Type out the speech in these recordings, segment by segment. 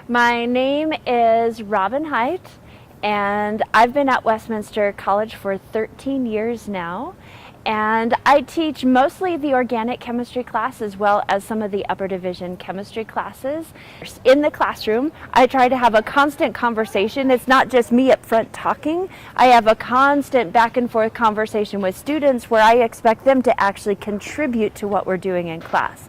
My name is RobynHyde, and I've been at Westminster College for 13 years now. And I teach mostly the organic chemistry class as well as some of the upper division chemistry classes. In the classroom, I try to have a constant conversation. It's not just me up front talking. I have a constant back and forth conversation with students where I expect them to actually contribute to what we're doing in class.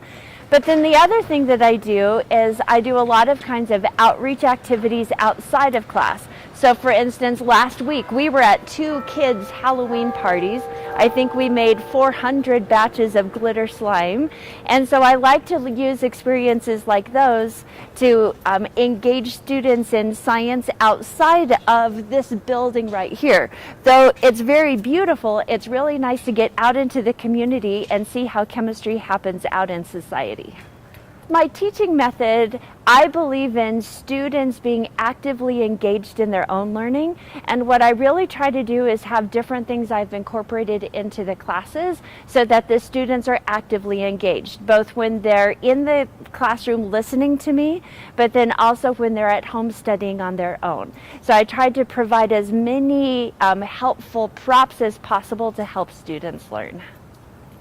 But then the other thing that I do is I do a lot of kinds of outreach activities outside of class. So for instance, last week we were at 2 kids' Halloween parties. I think we made 400 batches of glitter slime. And so I like to use experiences like those to engage students in science outside of this building right here. Though it's very beautiful, it's really nice to get out into the community and see how chemistry happens out in society. My teaching method, I believe in students being actively engaged in their own learning, and what I really try to do is have different things I've incorporated into the classes so that the students are actively engaged, both when they're in the classroom listening to me, but then also when they're at home studying on their own. So I tried to provide as many helpful props as possible to help students learn.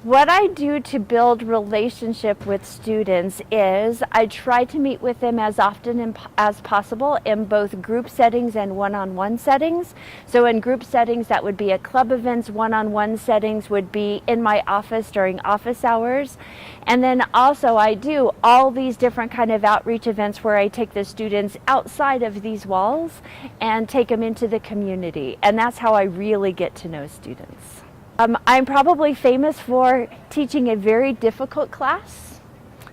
What I do to build relationship with students is I try to meet with them as often as possible in both group settings and one-on-one settings. So in group settings, that would be at club events. One-on-one settings would be in my office during office hours. And then also I do all these different kind of outreach events where I take the students outside of these walls and take them into the community. And that's how I really get to know students. I'm probably famous for teaching a very difficult class.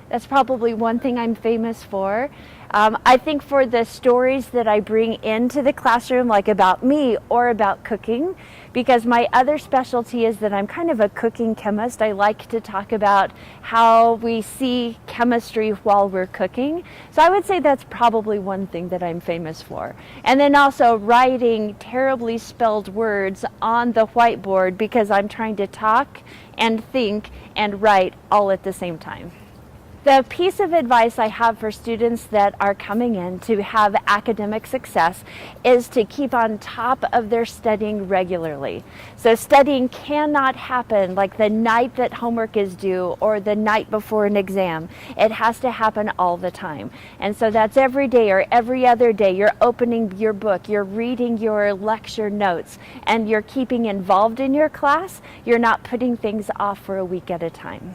That's probably one thing I'm famous for. I think for the stories that I bring into the classroom, like about me or about cooking, because my other specialty is that I'm kind of a cooking chemist. I like to talk about how we see chemistry while we're cooking. So I would say that's probably one thing that I'm famous for. And then also writing terribly spelled words on the whiteboard because I'm trying to talk and think and write all at the same time. The piece of advice I have for students that are coming in to have academic success is to keep on top of their studying regularly. So studying cannot happen like the night that homework is due or the night before an exam. It has to happen all the time. And so that's every day or every other day. You're opening your book, you're reading your lecture notes, and you're keeping involved in your class. You're not putting things off for a week at a time.